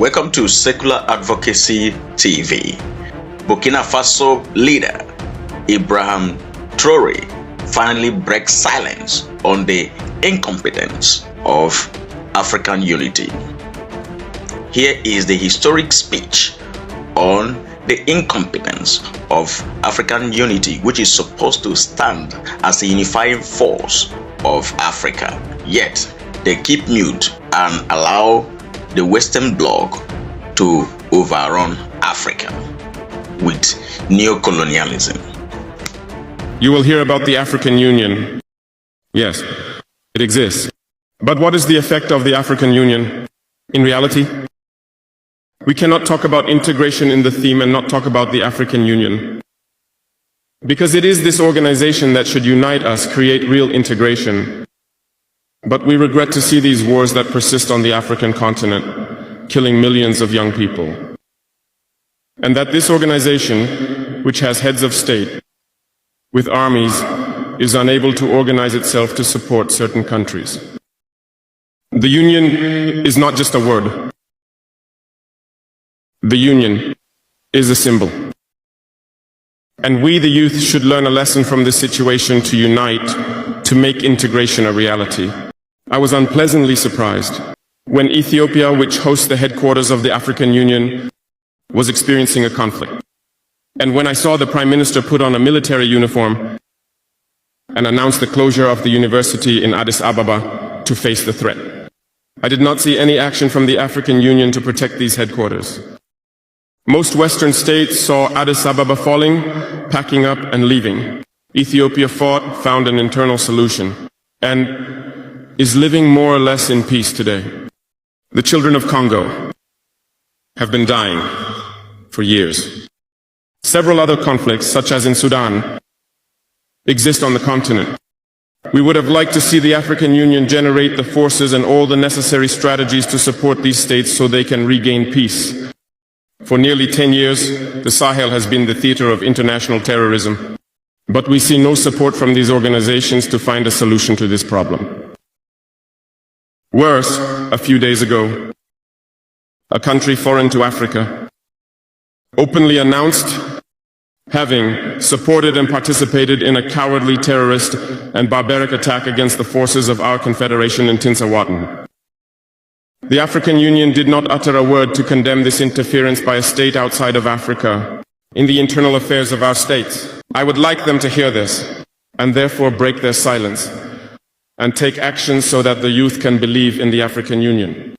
Welcome to Secular Advocacy TV. Burkina Faso leader Ibrahim Traore finally breaks silence on the incompetence of African unity. Here is the historic speech on the incompetence of African unity, which is supposed to stand as a unifying force of Africa. Yet they keep mute and allow the Western bloc to overrun Africa with neocolonialism. You will hear about the African Union. Yes, it exists. But what is the effect of the African Union in reality? We cannot talk about integration in the theme and not talk about the African Union. Because it is this organization that should unite us, create real integration. But we regret to see these wars that persist on the African continent, killing millions of young people. And that this organization, which has heads of state, with armies, is unable to organize itself to support certain countries. The Union is not just a word. The Union is a symbol. And we, the youth, should learn a lesson from this situation to unite, to make integration a reality. I was unpleasantly surprised when Ethiopia, which hosts the headquarters of the African Union, was experiencing a conflict. And when I saw the Prime Minister put on a military uniform and announce the closure of the university in Addis Ababa to face the threat. I did not see any action from the African Union to protect these headquarters. Most Western states saw Addis Ababa falling, packing up and leaving. Ethiopia fought, found an internal solution, and is living more or less in peace today. The children of Congo have been dying for years. Several other conflicts, such as in Sudan, exist on the continent. We would have liked to see the African Union generate the forces and all the necessary strategies to support these states so they can regain peace. For nearly 10 years, the Sahel has been the theater of international terrorism, but we see no support from these organizations to find a solution to this problem. Worse, a few days ago, a country foreign to Africa openly announced having supported and participated in a cowardly terrorist and barbaric attack against the forces of our confederation in Tinsawartan. The African Union did not utter a word to condemn this interference by a state outside of Africa in the internal affairs of our states. I would like them to hear this and therefore break their silence and take action so that the youth can believe in the African Union.